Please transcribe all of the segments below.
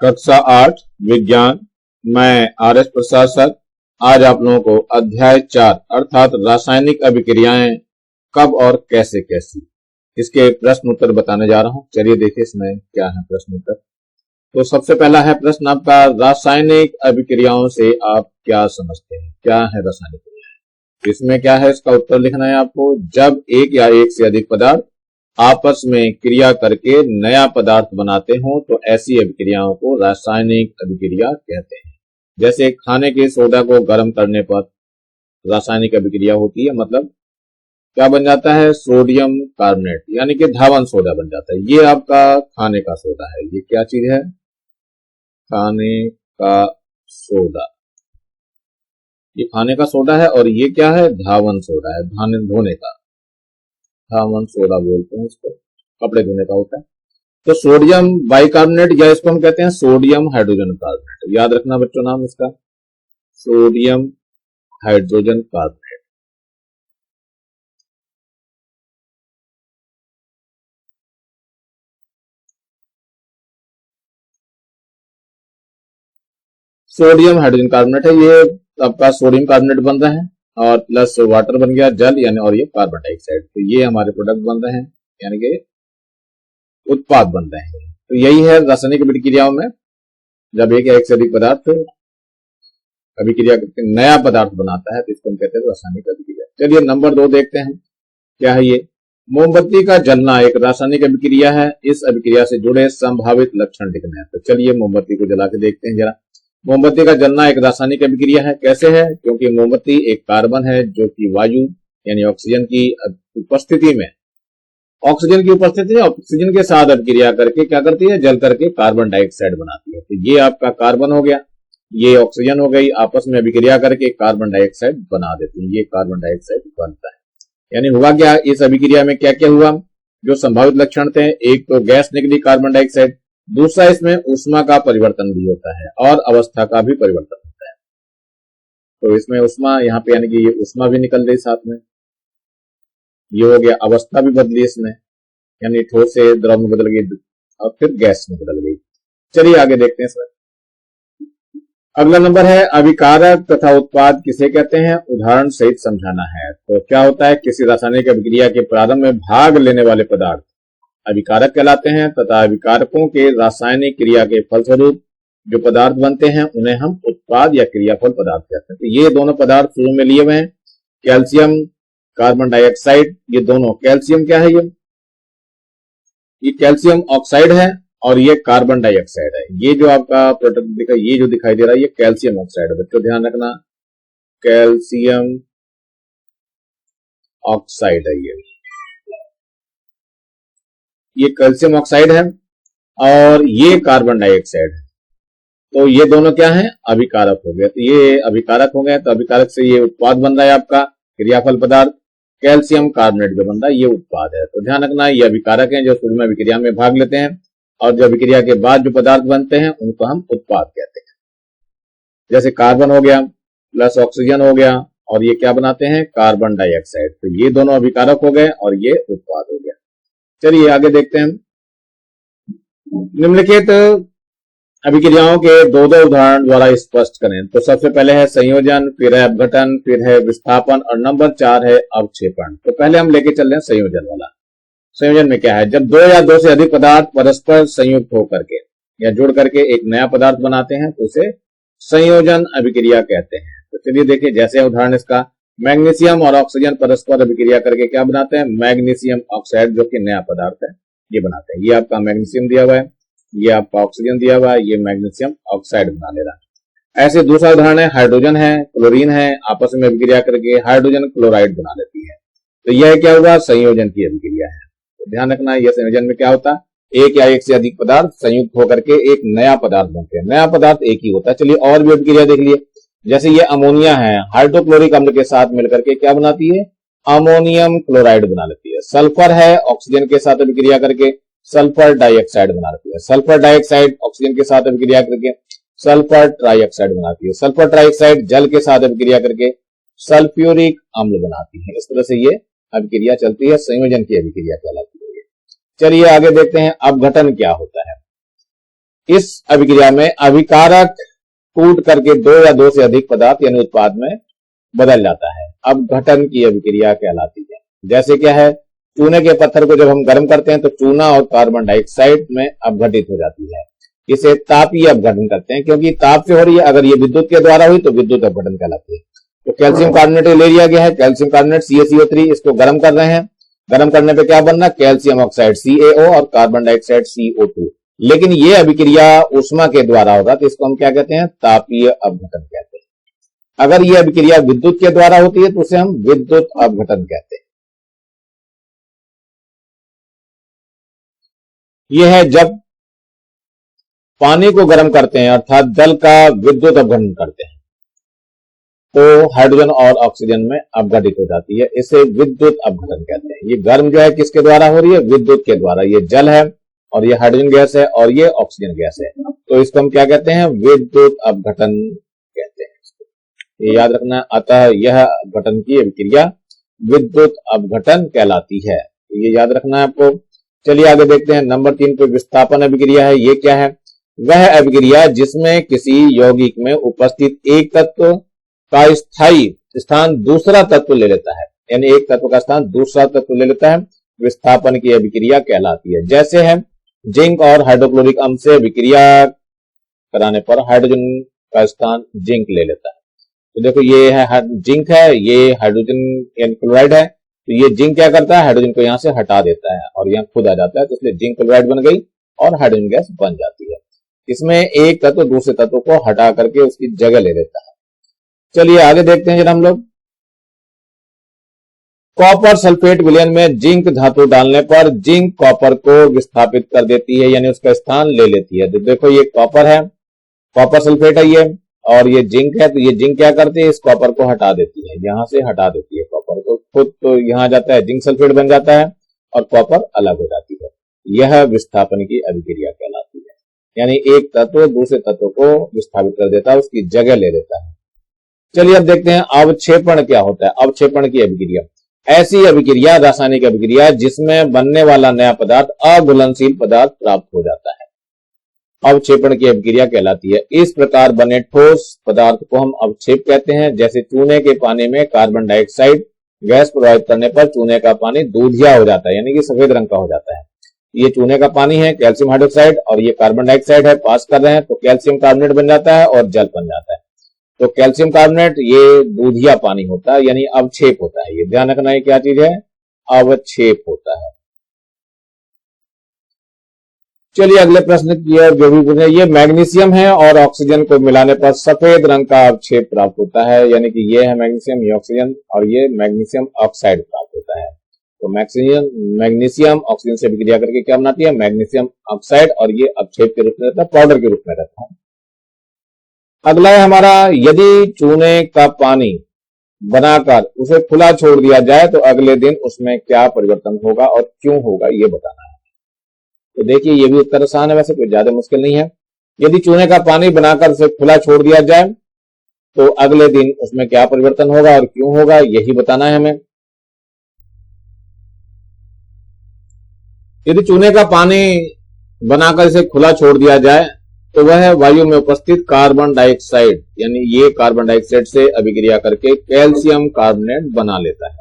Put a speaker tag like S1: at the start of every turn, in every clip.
S1: कक्षा 8 विज्ञान। मैं आर एस प्रसाद सर आज आप लोगों को अध्याय 4 अर्थात रासायनिक अभिक्रियाएं कब और कैसे कैसी इसके प्रश्न उत्तर बताने जा रहा हूं। चलिए देखिए इसमें क्या है प्रश्न उत्तर। तो सबसे पहला है प्रश्न आपका, रासायनिक अभिक्रियाओं से आप क्या समझते हैं, क्या है रासायनिक अभिक्रिया। इसमें क्या है, इसका उत्तर लिखना है आपको। जब एक या एक से अधिक पदार्थ आपस में क्रिया करके नया पदार्थ बनाते हो तो ऐसी अभिक्रियाओं को रासायनिक अभिक्रिया कहते हैं। जैसे खाने के सोडा को गर्म करने पर रासायनिक अभिक्रिया होती है, मतलब क्या बन जाता है, सोडियम कार्बोनेट यानी कि धावन सोडा बन जाता है। ये आपका खाने का सोडा है। ये क्या चीज है, खाने का सोडा। ये खाने का सोडा है और ये क्या है, धावन सोडा है, धोने का धावन सोडा बोलते हैं इसको, कपड़े धोने का होता है। तो सोडियम बाइकार्बोनेट या इसको हम कहते हैं सोडियम हाइड्रोजन कार्बोनेट। याद रखना बच्चों नाम इसका, sodium hydrogen carbonate. Sodium hydrogen carbonate है। ये आपका सोडियम कार्बोनेट बन रहा है और प्लस वाटर बन गया जल यानी, और ये कार्बन डाइऑक्साइड। तो ये हमारे प्रोडक्ट बन रहे हैं यानी कि उत्पाद बन रहे हैं। तो यही है रासायनिक अभिक्रियाओं में, जब एक या एक से अधिक पदार्थ अभिक्रिया करके नया पदार्थ बनाता है तो इसको हम कहते हैं रासायनिक अभिक्रिया। चलिए नंबर 2 देखते हैं क्या है ये। मोमबत्ती का जलना एक रासायनिक अभिक्रिया है। इस अभिक्रिया से जुड़े संभावित लक्षण लिखने हैं। तो चलिए मोमबत्ती को जला के देखते हैं जरा। मोमबत्ती का जलना एक रासायनिक अभिक्रिया है। कैसे है, क्योंकि मोमबत्ती एक कार्बन है जो कि वायु यानी ऑक्सीजन की उपस्थिति में ऑक्सीजन के साथ अभिक्रिया करके क्या करती है, जल करके कार्बन डाइऑक्साइड बनाती है। तो ये आपका कार्बन हो गया, ये ऑक्सीजन हो गई, आपस में अभिक्रिया करके कार्बन डाइऑक्साइड बना देती है। ये कार्बन डाइऑक्साइड बनता है। यानी हुआ क्या, इस अभिक्रिया में क्या क्या हुआ, जो संभावित लक्षण थे, एक तो गैस निकली कार्बन डाइऑक्साइड, दूसरा इसमें ऊष्मा का परिवर्तन भी होता है और अवस्था का भी परिवर्तन होता है। तो इसमें ऊष्मा यहाँ पे यानी कि ये ऊष्मा भी निकल गई साथ में, ये हो गया, अवस्था भी बदली इसमें यानी ठोस से द्रव में बदल गई और फिर गैस में बदल गई। चलिए आगे देखते हैं इसमें। अगला नंबर है, अभिकारक तथा उत्पाद किसे कहते हैं, उदाहरण सहित समझाना है। तो क्या होता है, किसी रासायनिक अभिक्रिया के प्रारंभ में भाग लेने वाले पदार्थ अभिकारक कहलाते हैं तथा अभिकारकों के रासायनिक क्रिया के फलस्वरूप जो पदार्थ बनते हैं उन्हें हम उत्पाद या क्रियाफल पदार्थ कहते हैं। तो ये दोनों पदार्थ शुरू में लिए हुए हैं, कैल्शियम कार्बन डाइऑक्साइड। ये दोनों, कैल्शियम क्या है, ये कैल्शियम ऑक्साइड है और ये कार्बन डाइऑक्साइड है। ये जो आपका प्रोडक्ट दिखा, ये जो दिखाई दे रहा है ये कैल्शियम ऑक्साइड है। बच्चों ध्यान रखना, कैल्शियम ऑक्साइड है ये कैल्शियम ऑक्साइड है और ये कार्बन डाइऑक्साइड है। तो ये दोनों क्या है, अभिकारक हो गए। तो ये अभिकारक हो गए, तो अभिकारक से ये उत्पाद बन रहा है आपका क्रियाफल पदार्थ। कैल्शियम कार्बोनेट जो बन रहा है ये उत्पाद है। तो ध्यान रखना, ये अभिकारक हैं जो शुरू में अभिक्रिया में भाग लेते हैं और जो अभिक्रिया के बाद जो पदार्थ बनते हैं उनको हम उत्पाद कहते हैं। जैसे कार्बन हो गया प्लस ऑक्सीजन हो गया और ये क्या बनाते हैं, कार्बन डाइऑक्साइड। तो ये दोनों अभिकारक हो गए और ये उत्पाद हो गया। चलिए आगे देखते हैं। निम्नलिखित अभिक्रियाओं के दो उदाहरण द्वारा स्पष्ट करें। तो सबसे पहले है संयोजन, फिर है अपघटन, फिर है विस्थापन और नंबर 4 है अवक्षेपण। तो पहले हम लेके चल रहे हैं संयोजन वाला। संयोजन में क्या है, जब दो या दो से अधिक पदार्थ परस्पर संयुक्त होकर के या जुड़ करके एक नया पदार्थ बनाते हैं तो उसे संयोजन अभिक्रिया कहते हैं। तो चलिए देखिए, जैसे उदाहरण इसका, मैग्नीशियम और ऑक्सीजन परस्पर अभिक्रिया करके क्या बनाते हैं, मैग्नीशियम ऑक्साइड जो कि नया पदार्थ है ये बनाते हैं। ये आपका मैग्नीशियम दिया हुआ है, ये आपका ऑक्सीजन दिया हुआ है, ये मैग्नीशियम ऑक्साइड बना ले रहा है। ऐसे दूसरा उदाहरण है, हाइड्रोजन है क्लोरीन है, आपस में अभिक्रिया करके हाइड्रोजन क्लोराइड बना लेती है। तो यह क्या हुआ, संयोजन की अभिक्रिया है। तो ध्यान रखना, यह संयोजन में क्या होता है, एक या एक से अधिक पदार्थ संयुक्त होकर के एक नया पदार्थ बनते हैं। नया पदार्थ एक ही होता है। चलिए और भी अभिक्रिया देख लिए। जैसे ये अमोनिया है, हाइड्रोक्लोरिक अम्ल के साथ मिलकर के क्या बनाती है, अमोनियम क्लोराइड बना लेती है। सल्फर है, ऑक्सीजन के साथ अभिक्रिया करके सल्फर डाइऑक्साइड बना लेती है। सल्फर डाइऑक्साइड ऑक्सीजन के साथ अभिक्रिया करके सल्फर ट्राइऑक्साइड बनाती है। सल्फर ट्राइऑक्साइड जल के साथ अभिक्रिया करके सल्फ्यूरिक अम्ल बनाती है। इस तरह से ये अभिक्रिया चलती है, संयोजन की अभिक्रिया कहलाती है। चलिए आगे देखते हैं, अपघटन क्या होता है। इस अभिक्रिया में अभिकारक टूट करके दो या दो से अधिक पदार्थ यानी उत्पाद में बदल जाता है। अपघटन की अभिक्रिया कहलाती है। जैसे क्या है, चूने के पत्थर को जब हम गर्म करते हैं तो चूना और कार्बन डाइऑक्साइड में अपघटित हो जाती है। इसे तापीय अपघटन करते हैं, क्योंकि ताप से हो रही है। अगर ये विद्युत के द्वारा हुई तो विद्युत अपघटन कहलाती है। तो कैल्शियम कार्बोनेट ले लिया गया है, कैल्शियम कार्बोनेट CaCO3, इसको गर्म कर रहे हैं। गर्म करने पे क्या बनना, कैल्शियम ऑक्साइड CaO और कार्बन डाइऑक्साइड CO2। लेकिन ये अभिक्रिया ऊष्मा के द्वारा होगा तो इसको हम क्या कहते हैं, तापीय अपघटन कहते हैं। अगर ये अभिक्रिया विद्युत के द्वारा होती है तो उसे हम विद्युत अपघटन कहते हैं। यह है जब पानी को गर्म करते हैं अर्थात जल का विद्युत अपघटन करते हैं तो हाइड्रोजन और ऑक्सीजन में अपघटित हो जाती है, इसे विद्युत अपघटन कहते हैं। ये गर्म जो है किसके द्वारा हो रही है, विद्युत के द्वारा। ये जल है और ये हाइड्रोजन गैस है और ये ऑक्सीजन गैस है, तो इसको हम क्या कहते हैं, विद्युत अपघटन कहते हैं। ये याद रखना। अतः यह अपघटन की अभिक्रिया विद्युत अपघटन कहलाती है, ये याद रखना है आपको। चलिए आगे देखते हैं। नंबर 3 पे विस्थापन अभिक्रिया है। ये क्या है, वह अभिक्रिया जिसमें किसी यौगिक में उपस्थित एक तत्व का स्थायी स्थान दूसरा तत्व ले लेता है, यानी एक तत्व का स्थान दूसरा तत्व ले लेता है, विस्थापन की अभिक्रिया कहलाती है। जैसे है जिंक और हाइड्रोक्लोरिक अम्ल से अभिक्रिया कराने पर हाइड्रोजन का स्थान जिंक ले लेता है। तो देखो ये है जिंक है, ये हाइड्रोजन यानी क्लोराइड है, तो ये जिंक क्या करता है, हाइड्रोजन को यहां से हटा देता है और यहाँ खुद आ जाता है, तो इसलिए जिंक क्लोराइड बन गई और हाइड्रोजन गैस बन जाती है। इसमें एक तत्व दूसरे तत्व को हटा करके उसकी जगह ले लेता है। चलिए आगे देखते हैं जरा हम लोग। कॉपर सल्फेट विलयन में जिंक धातु डालने पर जिंक कॉपर को विस्थापित कर देती है, यानी उसका स्थान ले लेती है। तो देखो ये कॉपर है, कॉपर सल्फेट है ये, और ये जिंक है, तो ये जिंक क्या करती है, इस कॉपर को हटा देती है, यहां से हटा देती है कॉपर को, खुद तो यहां जाता है, जिंक सल्फेट बन जाता है और कॉपर अलग हो जाती है। यह विस्थापन की अभिक्रिया कहलाती है, यानी एक तत्व दूसरे तत्व को विस्थापित कर देता है, उसकी जगह ले लेता है। चलिए अब देखते हैं अवक्षेपण क्या होता है। अवक्षेपण की अभिक्रिया ऐसी अभिक्रिया, रासायनिक अभिक्रिया जिसमें बनने वाला नया पदार्थ अघुलनशील पदार्थ प्राप्त हो जाता है, अवक्षेपण की अभिक्रिया कहलाती है। इस प्रकार बने ठोस पदार्थ को हम अवक्षेप कहते हैं। जैसे चूने के पानी में कार्बन डाइऑक्साइड गैस प्रवाहित करने पर चूने का पानी दूधिया हो जाता है, यानी कि सफेद रंग का हो जाता है। ये चूने का पानी है, कैल्शियम हाइड्रोक्साइड, और ये कार्बन डाइऑक्साइड है, पास कर रहे हैं तो कैल्शियम कार्बोनेट बन जाता है और जल बन जाता है। तो कैल्शियम कार्बोनेट ये दूधिया पानी होता है, यानी अवक्षेप होता है। ये ध्यान रखना है क्या चीज है, अवक्षेप होता है। चलिए अगले प्रश्न की ओर जो भी पूछे, ये मैग्नीशियम है और ऑक्सीजन को मिलाने पर सफेद रंग का अवक्षेप प्राप्त होता है, यानी कि ये है मैग्नीशियम, ये ऑक्सीजन, और ये मैग्नीशियम ऑक्साइड प्राप्त होता है। तो मैग्नीशियम ऑक्सीजन से अभिक्रिया करके क्या बनाती है, मैग्नीशियम ऑक्साइड, और ये अवक्षेप के रूप में रहता है, पाउडर के रूप में रहता है। अगला है हमारा, यदि चूने का पानी बनाकर उसे खुला छोड़ दिया जाए तो अगले दिन उसमें क्या परिवर्तन होगा और क्यों होगा, ये बताना है। तो देखिए ये भी उत्तर आसान है, वैसे कोई ज्यादा मुश्किल नहीं है। यदि चूने का पानी बनाकर उसे खुला छोड़ दिया जाए तो अगले दिन उसमें क्या परिवर्तन होगा और क्यों होगा, यही बताना है हमें। यदि चूने का पानी बनाकर इसे खुला छोड़ दिया जाए तो वह वायु में उपस्थित कार्बन डाइऑक्साइड, यानी ये कार्बन डाइऑक्साइड से अभिक्रिया करके कैल्शियम कार्बोनेट बना लेता है,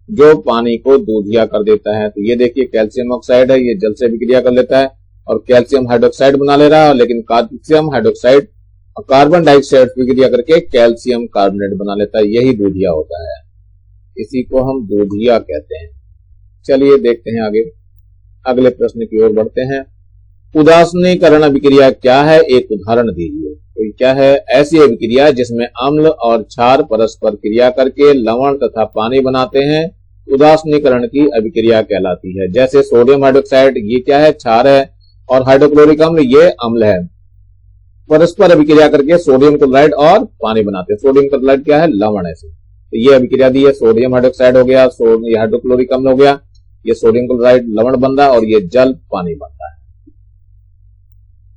S1: जो पानी को दूधिया कर देता है। तो ये देखिए कैल्शियम ऑक्साइड है, ये जल से अभिक्रिया कर लेता है और कैल्शियम हाइड्रोक्साइड बना ले रहा है, लेकिन कैल्शियम हाइड्रोक्साइड और कार्बन डाइऑक्साइड अभिक्रिया करके कैल्शियम कार्बोनेट बना लेता है, यही दूधिया होता है, इसी को हम दूधिया कहते हैं। चलिए देखते हैं आगे, अगले प्रश्न की ओर बढ़ते हैं। उदासीनीकरण अभिक्रिया क्या है, एक उदाहरण दीजिए। तो क्या है, ऐसी अभिक्रिया जिसमें अम्ल और क्षार परस्पर क्रिया करके लवण तथा पानी बनाते हैं, उदासीनीकरण की अभिक्रिया कहलाती है। जैसे सोडियम हाइड्रोक्साइड, ये क्या है, क्षार है, और हाइड्रोक्लोरिक अम्ल ये अम्ल है, परस्पर अभिक्रिया करके सोडियम क्लोराइड और पानी बनाते हैं। सोडियम क्लोराइड क्या है, लवण है। तो ये अभिक्रिया दी है, सोडियम हाइड्रोक्साइड हो गया, ये हाइड्रोक्लोरिक अम्ल हो गया, ये सोडियम क्लोराइड लवण बन रहा है और ये जल पानी बन रहा है।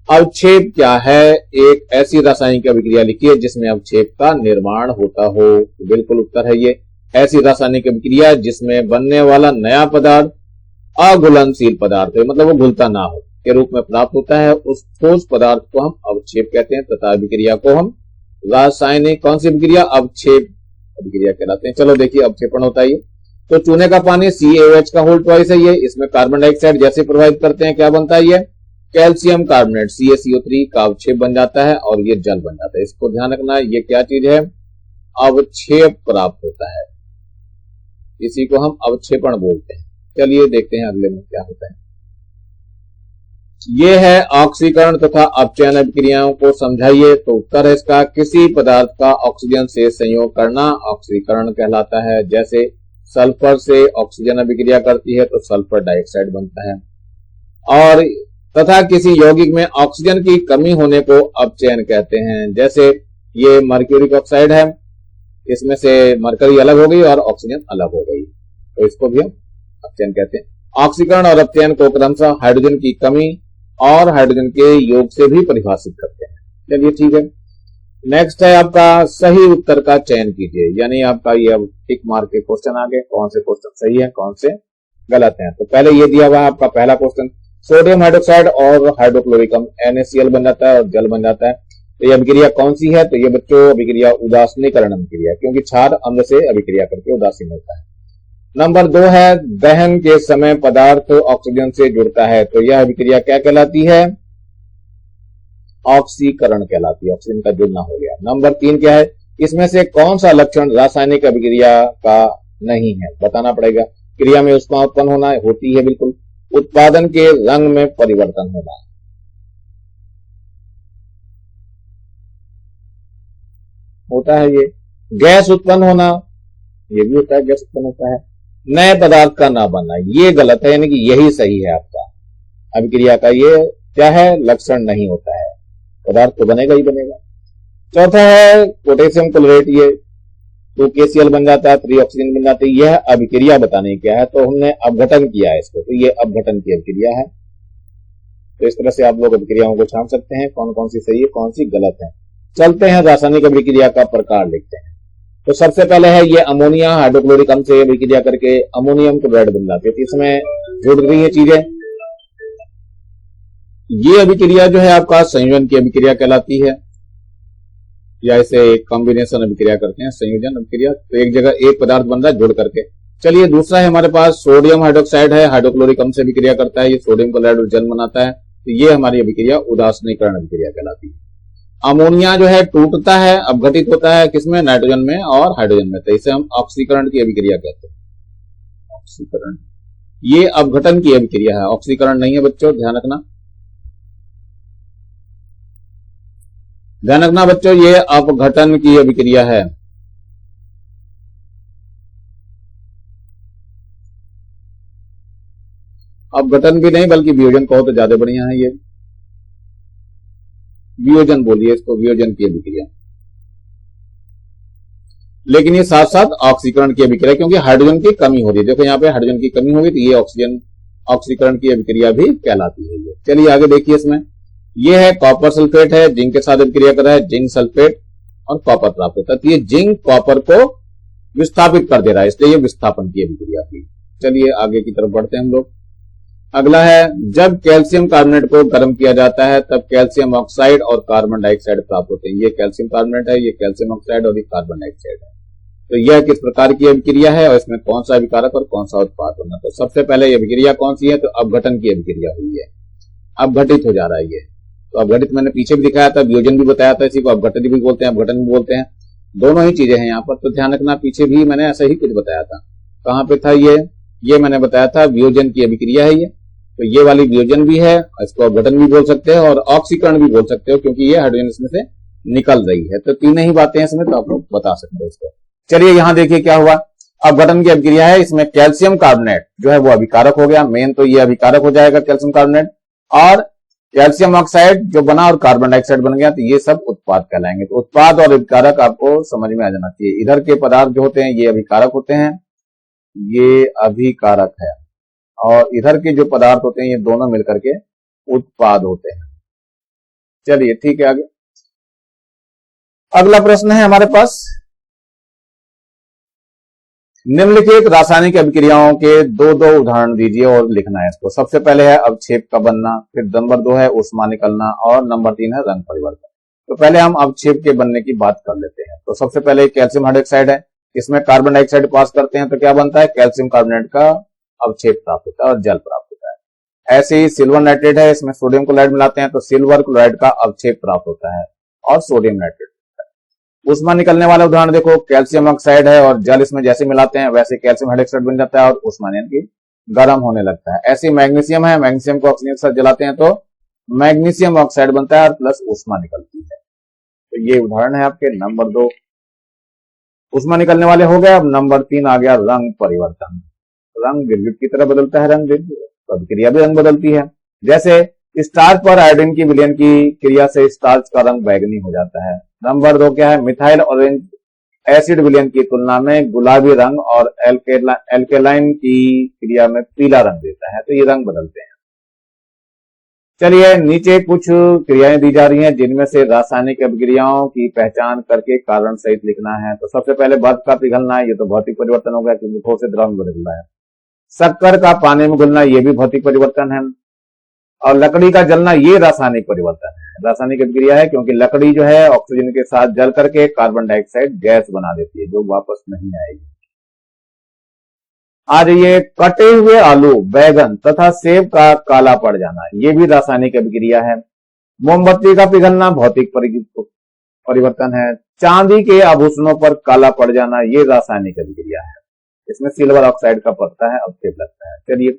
S1: अवक्षेप क्या है, एक ऐसी रासायनिक अभिक्रिया लिखिए जिसमें अवक्षेप का निर्माण होता हो। बिल्कुल उत्तर है ये, ऐसी रासायनिक अभिक्रिया जिसमें बनने वाला नया पदार्थ अघुलनशील पदार्थ है, मतलब वो घुलता ना हो। के रूप में प्राप्त होता है उस ठोस पदार्थ को हम अवक्षेप कहते हैं तथा अभिक्रिया को हम रासायनिक, कौन सी अभिक्रिया, अवक्षेप अभिक्रिया कहलाते हैं। चलो देखिए अवक्षेपण होता है ये, तो चूने का पानी CaOH का होल ट्वाइस है ये, इसमें कार्बन डाइऑक्साइड जैसे प्रभावित करते हैं क्या बनता है ये, कैल्शियम कार्बोनेट CaCO3 का अवक्षेप बन जाता है और ये जल बन जाता है। इसको ध्यान रखना, ये क्या चीज है, अवक्षेप प्राप्त होता है, इसी को हम अवक्षेपण बोलते हैं। चलिए देखते हैं अगले में क्या होता है। ये है ऑक्सीकरण तथा अपचयन अभिक्रियाओं को समझाइए। तो उत्तर है इसका, किसी पदार्थ का ऑक्सीजन से संयोग करना ऑक्सीकरण कहलाता है। जैसे सल्फर से ऑक्सीजन अभिक्रिया करती है तो सल्फर डाइऑक्साइड बनता है। और तथा किसी यौगिक में ऑक्सीजन की कमी होने को अपचयन कहते हैं। जैसे ये मर्क्यूरिक ऑक्साइड है, इसमें से मरकरी अलग हो गई और ऑक्सीजन अलग हो गई, तो इसको भी हम अपचयन कहते हैं। ऑक्सीकरण और अपचयन को क्रमशः हाइड्रोजन की कमी और हाइड्रोजन के योग से भी परिभाषित करते हैं। चलिए ठीक है, नेक्स्ट है आपका सही उत्तर का चयन कीजिए, यानी आपका ये अब टिक मार्क के क्वेश्चन आ गए, कौन से क्वेश्चन सही है कौन से गलत है। तो पहले ये दिया हुआ है आपका पहला क्वेश्चन, सोडियम हाइड्रोक्साइड और हाइड्रोक्लोरिक अम्ल NaCl बन जाता है और जल बन जाता है। तो ये अभिक्रिया कौन सी है, तो ये बच्चों अभिक्रिया उदासीनीकरण अभिक्रिया, क्योंकि क्षार अम्ल से अभिक्रिया करके उदासीन होता है। नंबर 2 है दहन के समय पदार्थ ऑक्सीजन से जुड़ता है, तो यह अभिक्रिया क्या कहलाती है, ऑक्सीकरण कहलाती है, ऑक्सीजन का जुड़ना हो गया। नंबर 3 क्या है, इसमें से कौन सा लक्षण रासायनिक अभिक्रिया का नहीं है, बताना पड़ेगा। क्रिया में ऊष्मा उत्पन्न होना होती है बिल्कुल, उत्पादन के रंग में परिवर्तन होना, होता है ये। गैस उत्पन्न होना, ये भी होता है, गैस उत्पन्न होता है। नए पदार्थ का ना बनना, ये गलत है, यानी कि यही सही है आपका। अभिक्रिया का ये क्या है, लक्षण नहीं होता है, पदार्थ तो बनेगा ही बनेगा। चौथा है पोटेशियम क्लोरेट, ये 2KCl बन जाता है, 3 ऑक्सीजन बन जाती है। यह अभिक्रिया बताने क्या है, तो हमने अपघटन किया है इसको, तो ये अपघटन की अभिक्रिया है। तो इस तरह से आप लोग अभिक्रियाओं को छान सकते हैं, कौन कौन सी सही है कौन सी गलत है। चलते हैं रासायनिक अभिक्रिया का प्रकार लिखते हैं। तो सबसे पहले है ये अमोनिया हाइड्रोक्लोरिक अम्ल से अभिक्रिया करके अमोनियम क्लोराइड बन जाती है, तो इसमें जुड़ रही है चीजें। ये अभिक्रिया जो है आपका संयोजन की अभिक्रिया कहलाती है, या इसे कॉम्बिनेशन अभिक्रिया करते हैं, संयोजन अभिक्रिया। तो एक जगह एक पदार्थ बन रहा है जुड़ करके। चलिए दूसरा है हमारे पास सोडियम हाइड्रोक्साइड है, हाइड्रोक्लोरिक अम्ल से अभिक्रिया करता है, ये सोडियम क्लोराइड और जल बनाता है, तो ये हमारी अभिक्रिया उदासीनीकरण अभिक्रिया कहलाती है। अमोनिया जो है टूटता है, अपघटित होता है किसमें, नाइट्रोजन में और हाइड्रोजन में, तो इसे हम ऑक्सीकरण की अभिक्रिया कहते हैं। ऑक्सीकरण, ये अपघटन की अभिक्रिया है, ऑक्सीकरण नहीं है बच्चों, ध्यान रखना। ध्यान रखना बच्चों, ये अपघटन की अभिक्रिया है। अपघटन भी नहीं बल्कि वियोजन कहो तो ज्यादा बढ़िया है, ये वियोजन बोलिए इसको, वियोजन की अभिक्रिया। लेकिन ये साथ साथ ऑक्सीकरण की अभिक्रिया, क्योंकि हाइड्रोजन की कमी हो रही है। देखो यहाँ पे हाइड्रोजन की कमी होगी तो ये ऑक्सीजन ऑक्सीकरण की अभिक्रिया भी कहलाती है ये। चलिए आगे देखिए, इसमें ये है कॉपर सल्फेट है, जिंक के साथ अभिक्रिया कर रहा है, जिंक सल्फेट और कॉपर प्राप्त होता है, तो ये जिंक कॉपर को विस्थापित कर दे रहा है, इसलिए ये विस्थापन की अभिक्रिया थी। चलिए आगे की तरफ बढ़ते हैं हम लोग। अगला है जब कैल्शियम कार्बोनेट को गर्म किया जाता है तब कैल्शियम ऑक्साइड और कार्बन डाइऑक्साइड प्राप्त होते हैं। ये कैल्शियम कार्बोनेट है, ये कैल्शियम ऑक्साइड और ये कार्बन डाइऑक्साइड है। तो यह किस प्रकार की अभिक्रिया है और इसमें कौन सा अभिकारक और कौन सा उत्पाद होना। तो सबसे पहले अभिक्रिया कौन सी है, तो अपघटन की अभिक्रिया हुई है, अपघटित हो जा रहा है ये। तो अपघटित मैंने पीछे भी दिखाया था, वियोजन भी बताया था, इसी को अपघटन भी बोलते हैं, अपघटन भी बोलते हैं, दोनों ही चीजें हैं यहाँ पर। तो ध्यान रखना, पीछे भी मैंने ऐसा ही कुछ बताया था। कहां पे था ये मैंने बताया था वियोजन की अभिक्रिया है ये। तो ये वाली वियोजन भी है, इसको अपघटन भी बोल सकते हो और ऑक्सीकरण भी बोल सकते हो, क्योंकि ये हाइड्रोजन इसमें से निकल रही है। तो तीन ही बातें इसमें, तो आप लोग बता सकते हो इसको। चलिए यहां देखिए क्या हुआ, अपघटन की अभिक्रिया है, इसमें कैल्शियम कार्बोनेट जो है वो अभिकारक हो गया, मेन तो ये अभिकारक हो जाएगा कैल्शियम कार्बोनेट, और कैल्शियम ऑक्साइड जो बना और कार्बन डाइऑक्साइड बन गया, तो ये सब उत्पाद कहलाएंगे। तो उत्पाद और अभिकारक आपको समझ में आ जाना चाहिए। इधर के पदार्थ जो होते हैं ये अभिकारक होते हैं, ये अभिकारक है, और इधर के जो पदार्थ होते हैं ये दोनों मिलकर के उत्पाद होते हैं। चलिए ठीक है, आगे अगला प्रश्न है हमारे पास, निम्नलिखित रासायनिक अभिक्रियाओं के दो दो उदाहरण दीजिए और लिखना है इसको। सबसे पहले है अवक्षेप का बनना, फिर नंबर 2 है ऊष्मा निकलना और नंबर 3 है रंग परिवर्तन। तो पहले हम अवक्षेप के बनने की बात कर लेते हैं। तो सबसे पहले कैल्शियम हाइड्रोक्साइड है, इसमें कार्बन डाइऑक्साइड पास करते हैं तो क्या बनता है, कैल्शियम कार्बोनेट का अवक्षेप प्राप्त होता है और जल प्राप्त होता है। ऐसे ही सिल्वर नाइट्रेट है, इसमें सोडियम क्लोराइड मिलाते हैं तो सिल्वर क्लोराइड का अवक्षेप प्राप्त होता है और सोडियम नाइट्रेट। ऊष्मा निकलने वाला उदाहरण देखो, कैल्शियम ऑक्साइड है और जल इसमें जैसे मिलाते हैं वैसे कैल्शियम हाइड्रोक्साइड बन जाता है और ऊष्मा यानी गर्म होने लगता है। ऐसे मैग्नीशियम है, मैग्नीशियम को ऑक्सीजन के साथ जलाते हैं तो मैग्नीशियम ऑक्साइड बनता है और प्लस ऊष्मा निकलती है। तो ये उदाहरण है आपके नंबर 2। ऊष्मा निकलने वाले हो गए। अब नंबर 3 आ गया रंग परिवर्तन। रंग विद्युत की तरह बदलता है, रंग अभिक्रिया भी रंग बदलती है। जैसे स्टार्च पर आयोडीन की विलयन की क्रिया से स्टार्च का रंग बैंगनी हो जाता है। नंबर 2 क्या है, मिथाइल ऑरेंज एसिड विलयन की तुलना में गुलाबी रंग और एल्केलाइन की क्रिया में पीला रंग देता है। तो ये रंग बदलते हैं। चलिए नीचे कुछ क्रियाएं दी जा रही हैं जिनमें से रासायनिक अभिक्रियाओं की पहचान करके कारण सहित लिखना है। तो सबसे पहले बर्फ का पिघलना है, ये तो भौतिक परिवर्तन हो गया क्योंकि ठोस से द्रव में बदल रहा है। शक्कर का पानी में घुलना, ये भी भौतिक परिवर्तन है। और लकड़ी का जलना, ये रासायनिक परिवर्तन है, रासायनिक अभिक्रिया है क्योंकि लकड़ी जो है ऑक्सीजन के साथ जल करके कार्बन डाइऑक्साइड गैस बना देती है जो वापस नहीं आएगी। आज ये कटे हुए आलू, बैगन तथा सेब का काला पड़ जाना, ये भी रासायनिक अभिक्रिया है। मोमबत्ती का पिघलना भौतिक परिवर्तन है। चांदी के आभूषणों पर काला पड़ जाना, ये रासायनिक अभिक्रिया है, इसमें सिल्वर ऑक्साइड का पड़ता है, अवक्षेप लगता है। चलिए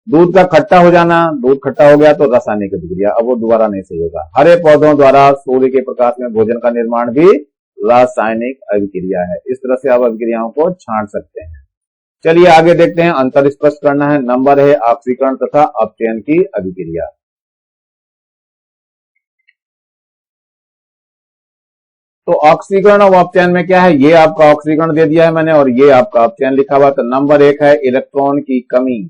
S1: दूध का खट्टा हो जाना, दूध खट्टा हो गया तो रासायनिक अभिक्रिया, अब वो दोबारा नहीं सही होगा। हरे पौधों द्वारा सूर्य के प्रकाश में भोजन का निर्माण भी रासायनिक अभिक्रिया है। इस तरह से आप अभिक्रियाओं को छांट सकते हैं। चलिए आगे देखते हैं, अंतर स्पष्ट करना है। नंबर है ऑक्सीकरण तथा अपचयन की अभिक्रिया। तो ऑक्सीकरण और अपचयन में क्या है, ये आपका ऑक्सीकरण दे दिया है मैंने और ये आपका अपचयन लिखा हुआ। तो नंबर 1 है इलेक्ट्रॉन की कमी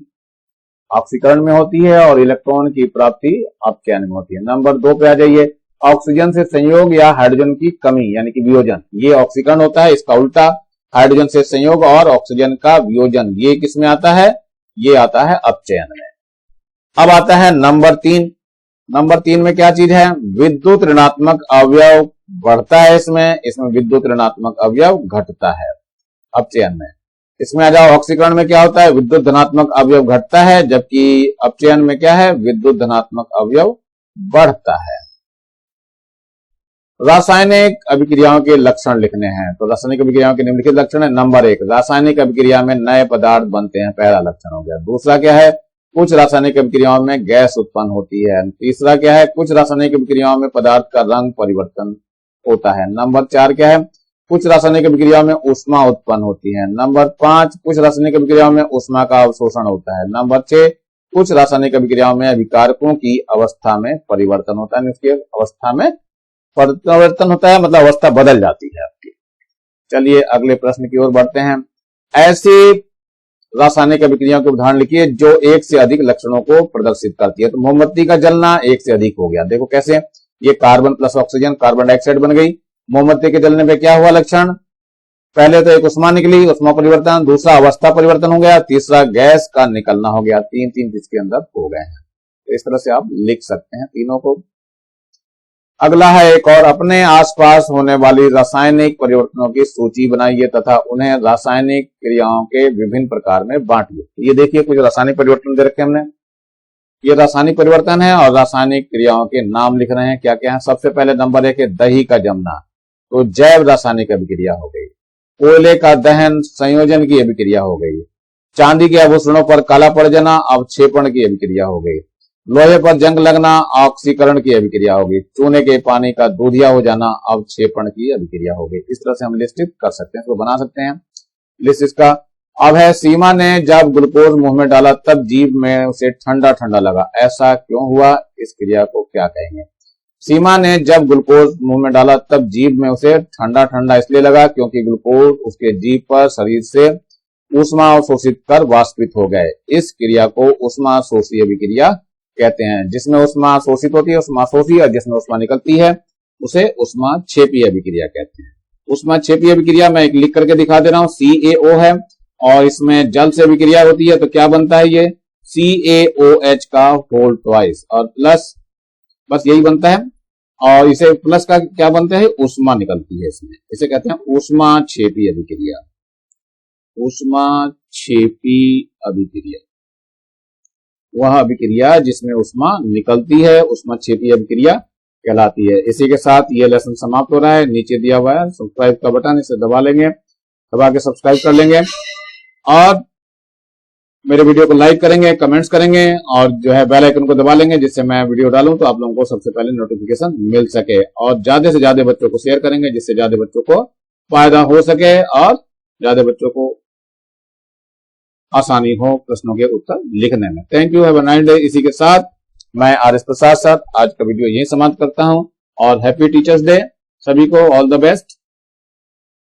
S1: ऑक्सीकरण में होती है और इलेक्ट्रॉन की प्राप्ति अपचयन में होती है। नंबर 2 पे आ जाइए, ऑक्सीजन से संयोग या हाइड्रोजन की कमी यानी कि वियोजन, ये ऑक्सीकरण होता है। इसका उल्टा हाइड्रोजन से संयोग और ऑक्सीजन का वियोजन, ये किस में आता है, ये आता है अपचयन में। अब आता है नंबर 3। नंबर 3 में क्या चीज है, विद्युत ऋणात्मक अवयव बढ़ता है, इसमें विद्युत ऋणात्मक अवयव घटता है अपचयन में। इसमें आ जाओ, ऑक्सीकरण में क्या होता है, विद्युत धनात्मक अवयव घटता है, जबकि अपचयन में क्या है, विद्युत धनात्मक अवयव बढ़ता है। रासायनिक अभिक्रियाओं के लक्षण लिखने हैं। तो रासायनिक अभिक्रियाओं के निम्नलिखित लक्षण है। नंबर 1, रासायनिक अभिक्रिया में नए पदार्थ बनते हैं, पहला लक्षण हो गया। दूसरा क्या है, कुछ रासायनिक अभिक्रियाओं में गैस उत्पन्न होती है। तीसरा क्या है, कुछ रासायनिक अभिक्रियाओं में पदार्थ का रंग परिवर्तन होता है। नंबर 4 क्या है, कुछ रासायनिक अभिक्रियाओं में ऊष्मा उत्पन्न होती है। नंबर 5, कुछ रासायनिक अभिक्रियाओं में ऊष्मा का अवशोषण होता है। नंबर 6, कुछ रासायनिक अभिक्रियाओं में अभिकारकों की अवस्था में परिवर्तन होता है, इसकी अवस्था में परिवर्तन होता है, मतलब अवस्था बदल जाती है आपकी। चलिए अगले प्रश्न की ओर बढ़ते हैं। ऐसी रासायनिक अभिक्रियाओं के उदाहरण लिखिए जो एक से अधिक लक्षणों को प्रदर्शित करती है। तो मोमबत्ती का जलना एक से अधिक हो गया, देखो कैसे, ये carbon plus oxygen carbon dioxide बन गई। मोमबत्ती के जलने पे क्या हुआ लक्षण, पहले तो एक ऊष्मा निकली, ऊष्मा परिवर्तन, दूसरा अवस्था परिवर्तन हो गया, तीसरा गैस का निकलना हो गया। 3 इसके अंदर हो गए हैं। तो इस तरह से आप लिख सकते हैं तीनों को। अगला है एक और, अपने आसपास होने वाली रासायनिक परिवर्तनों की सूची बनाइए तथा उन्हें रासायनिक क्रियाओं के विभिन्न प्रकार में बांटिए। ये देखिए कुछ रासायनिक परिवर्तन दे रखे हमने, ये रासायनिक परिवर्तन है और रासायनिक क्रियाओं के नाम लिख रहे हैं, क्या क्या है। सबसे पहले नंबर 1 है दही का जमना, तो जैव रासायनिक अभिक्रिया हो गई। कोयले का दहन संयोजन की अभिक्रिया हो गई। चांदी के आभूषणों पर काला पड़ जाना अवक्षेपण की अभिक्रिया हो गई। लोहे पर जंग लगना ऑक्सीकरण की अभिक्रिया होगी। चूने के पानी का दूधिया हो जाना अवक्षेपण की अभिक्रिया होगी। इस तरह से हम लिस्ट कर सकते हैं, इसको बना सकते हैं लिस्ट इसका। अब है, सीमा ने जब ग्लूकोज मुंह में डाला तब जीभ में उसे ठंडा ठंडा लगा, ऐसा क्यों हुआ, इस क्रिया को क्या कहेंगे। सीमा ने जब ग्लूकोज मुंह में डाला तब जीभ में उसे ठंडा ठंडा इसलिए लगा क्योंकि ग्लूकोज उसके जीभ पर शरीर से ऊष्मा अवशोषित कर वाष्पित हो गए। इस क्रिया को ऊष्मा शोषी अभिक्रिया कहते हैं। जिसमें ऊष्मा शोषित होती है ऊष्मा शोषी, और जिसमें ऊष्मा निकलती है उसे ऊष्मा क्षेपी अभिक्रिया कहते हैं। ऊष्मा क्षेपी अभिक्रिया मैं एक लिख करके दिखा दे रहा हूं, CaO है, और इसमें जल से अभिक्रिया होती है तो क्या बनता है, ये CaOH का होल ट्वाइस और प्लस, बस यही बनता है। और इसे प्लस का क्या बनता है, ऊष्मा निकलती है इसमें, इसे कहते हैं ऊष्माक्षेपी अभिक्रिया। ऊष्माक्षेपी अभिक्रिया वह अभिक्रिया जिसमें ऊष्मा निकलती है, ऊष्माक्षेपी अभिक्रिया कहलाती है। इसी के साथ ये लेसन समाप्त हो रहा है। नीचे दिया हुआ है सब्सक्राइब का बटन, इसे दबा लेंगे, दबा के सब्सक्राइब कर लेंगे और मेरे वीडियो को लाइक करेंगे, कमेंट्स करेंगे और जो है बेल आइकन को दबा लेंगे, जिससे मैं वीडियो डालूं तो आप लोगों को सबसे पहले नोटिफिकेशन मिल सके। और ज्यादा से ज्यादा बच्चों को शेयर करेंगे, जिससे ज्यादा बच्चों को फायदा हो सके और ज्यादा बच्चों को आसानी हो प्रश्नों के उत्तर लिखने में। Thank you, have a nice day. इसी के साथ मैं RS प्रसाद सर आज का वीडियो यही समाप्त करता हूं और हैप्पी टीचर्स डे सभी को, ऑल द बेस्ट।